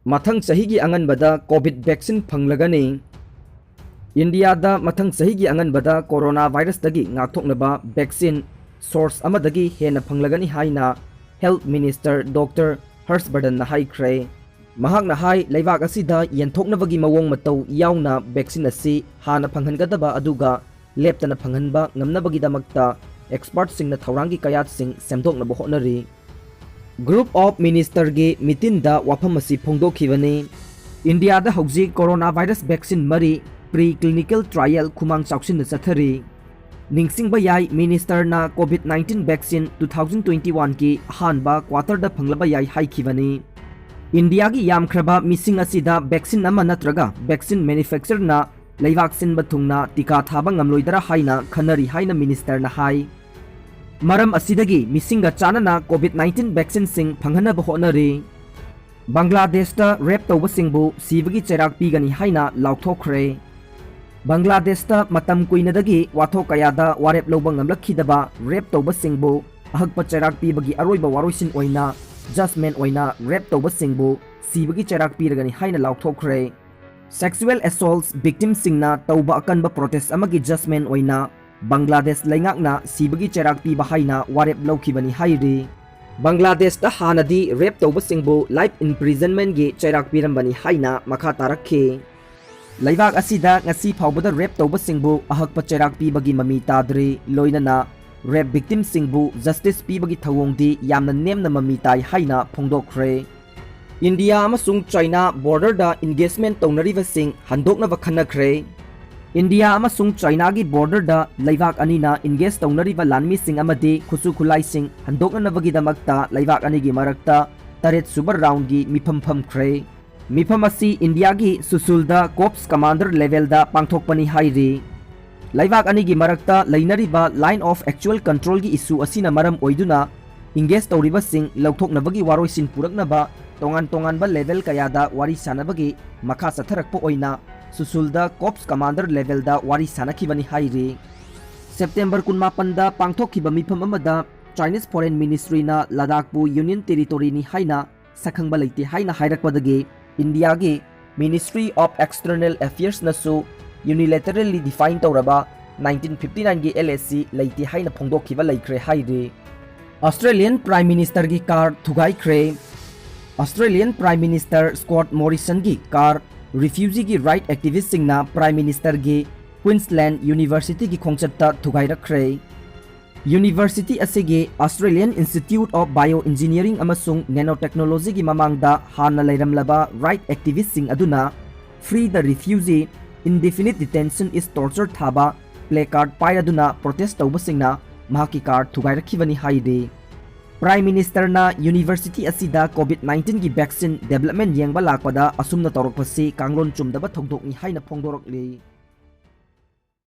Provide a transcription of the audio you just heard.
मथंग सही अंगनबदा covid vaccine फंगलगनी। इंडिया मथंग सही अंगनबदा कोरोना वायरस दगी ngathoknaba वैक्सीन सोर्स अमदगी हेन फंगलगनी हाइना हेल्थ मिनिस्टर डॉक्टर हर्षवर्धन हाइख्रे। महाकना हाई लेबाक असिदा यंथोकनबगी मवोंग मतौ यावना वैक्सीन असि हाना फंगहनगदबा अदुगा लेप्तना फंगहनबा ngamnabagidamakta एक्सपर्ट सिंगना थौरांगी कयात सिंग सेमदोकनबा होनरी। ग्रुप ऑफ मिनिस्टर की मीटिंग दा वाफम असी फोंदोखिबनी। इंडिया दा हौजिक कोरोना वायरस वैक्सीन मरी प्री क्लिनिकल ट्रायल खुमांग चाउसिन चथरी। निंगसिंगबा याई मिनिस्टर ना कोविड-19 वैक्सीन 2021 की हानबा क्वार्टर दा फंगलबा याई हाइखिबनी। इंडिया की यामख्रबा मिसिंग असिदा वैक्सीन अमा नत्रगा वैक्सीन मैन्युफैक्चर ना लेबाक सिनबा थुंगना टीका थाबा ngamloidara हाइना खनरी हाइना मिनिस्टर ना हाई। मरम असिदगी मिसिंगा चानना कोविड-19 वैक्सीन सिंग फंगहनबा होनरी। बांग्लादेश दा रेप तौबा सिंगबु सीबगी चेराक पीगनी हाइना लाउथोखरे। बांग्लादेश दा मतम कुइनदगी वाथो कयादा वारेप लौबा ngamlakkhidaba रेप तौबा सिंगबु अहकपा चेराक पीबगी अरोइबा वारोइसिन ओइना जजमेंट ओइना रेप तौबा सिंगबु सीबगी चेराक पीरगनी हाइना लाउथोखरे। सेक्सुअल असॉल्ट्स विक्टिम सिंगना तौबा अकनबा प्रोटेस्ट अमगी जजमेंट ओइना बांग्लादेश लेंगाकना सीबगी चेराक पीबा हाइना वारेप लौखिबनी हाइरी। बांग्लादेश दा हानदी रेप तौबा सिंगबु लाइफ इम्प्रिजनमेंट गी चेराक पीरमबनी हाइना मखा तारखी। लेबाक असिदा ngasi फाउबदा रेप तौबा सिंगबु अहकपा चेराक पीबगी ममी ताद्री लोइनना रेप विक्टिम सिंगबु जस्टिस पीबगी थवोंगदी यामना नेमना ममी ताई हाइना फोंदोखरे। इंडिया अमसुंग चाइना बॉर्डर दा इंगेजमेंट तौनरीबा सिंग हंदोकनबा खन्नखरे। इंडिया अमसुंग चाइना की बॉर्डर दा लेबाक अनीना इंगेज तौनरीबा लानमी सिंग अमदी खुसु खुलाई सिंग हंदोकनबगीदमक्ता लेबाक अनीगी मरक्ता तरेत सुबर राउंड की मिफम फमख्रे। मिफम असी इंडिया की सुसुलदा कोप्स कमांडर लेवल दा पांथोकपनी हाइरी। लेबाक अनीगी मरक्ता लेनरीबा लाइन ऑफ एक्चुअल कंट्रोल की इशू असीना मरम ओइदुना इंगेज तौरीबा सिंग लौथोकनबगी वारोइसिन पुरकनबा तोंगान तोंगानबा लेवल कयादा वारी सानबगी मखा सथरकपा ओइना सुसुलदा कोप्स कमांडर लेवल दा वारी सानखिबनी हाइरी। सेप्टेम्बर 19 दा पांथोखिबा मिफम अमदा चाइनीज फॉरेन मिनिस्ट्री ना लद्दाखपु यूनियन टेरिटोरी नि हाइना सखंबा लेते हाइना हाइरकपदगी इंडिया की मिनिस्ट्री ऑफ एक्सटर्नल अफेयर्स नसु यूनिलैटरली डिफाइन तौरबा 1959 की LAC लेते हाइना फोंदोखिबा लेख्रे हाइरी। ऑस्ट्रेलियन प्राइम मिनिस्टर की कार थुगाइख्रे। Australian prime minister Scott Morrison की कार रिफ्यूजी की राइट एक्टिविस्ट सिंगना प्राइम मिनिस्टर की क्वींसलैंड यूनिवर्सिटी की खोंचत्ता थुगाइरख्रे। यूनिवर्सिटी असिगे Australian institute of bio engineering अमसुंग नैनो टेक्नोलॉजी की ममांगदा हाना लेरमलबा राइट एक्टिविस्ट सिंग अदुना free the refugee indefinite detention is torture थाबा प्ले कार्ड पाइरदुना प्रोटेस्ट तौबसिंगना महाकी कार थुगाइरखिबनी हाइदे। प्राइम मिनिस्टर ना यूनिवर्सिटी असिदा कोविड-19 की वैक्सीन डेवलपमेंट येंगबा लाकपदा असुमना तौरकपसी कांगलोन चुमदबा थौदोकनी हाइना फोंदोरकली।